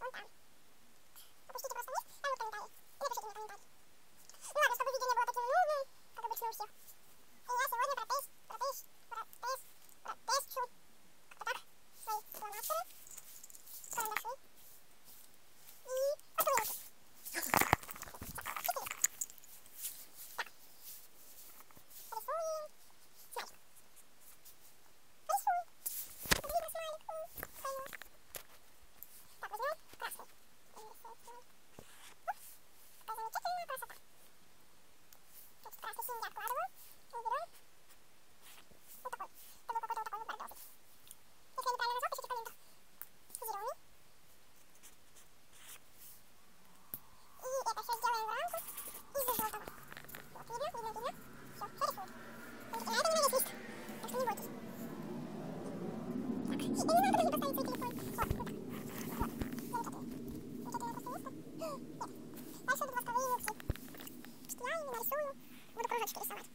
вон там. Опустите просто вниз, там вот комментарии. И напишите мне комментарий. Ну ладно, чтобы видео не было таким нудным, как обычно у всех. И я сегодня протещу как-то так свои фломастеры, карандаши и пастуинки. Буду кружочки рисовать.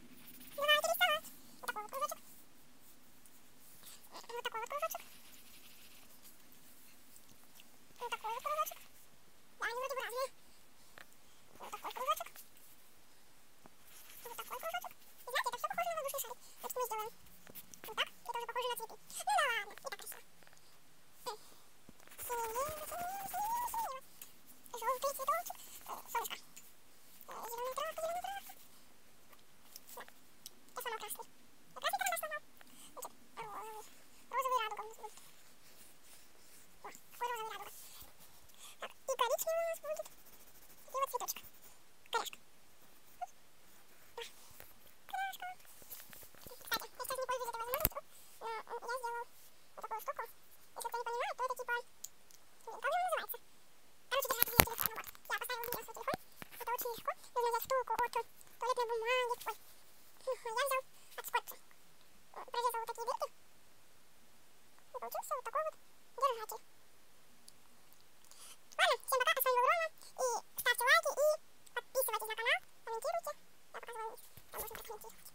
Давайте рисовать. Вот такой вот кружочек. Вот такой вот кружочек. Вот такой вот кружочек. Да, они вроде бы разные. Вот такой кружочек. Вот такой кружочек. И знаете, это все похоже на воздушный шарик. Значит, мы сделаем вот так. Это уже похоже на цветы. Ну да ладно, и так красиво. Синенево. Желтый цветочек. Солнышко. Зеленая травка. Я сломал красный. Я красный карандаш сломал. Значит, розовый радуга у нас будет. О, какой розовый радуга. Так, и коричневый у нас будет. Такие вот цветочка. Коляшка. Коляшка. Кстати, я сейчас не пользуюсь этой возможностью, но я сделал вот такую штуку. Если кто не понимает, то это типа... Как же он называется? Короче, держатель для телефона. Вот. Я поставила видео на свой телефон. Это очень легко. Нужно взять штуку от туалетной бумаги. Ой. Я взял от скотча. Прорезал вот такие дырки. И получился вот такой вот держатель. Ладно, всем пока, с вами был Рома. И ставьте лайки и подписывайтесь на канал, комментируйте. Я показываю вниз. Там можно прокомментировать.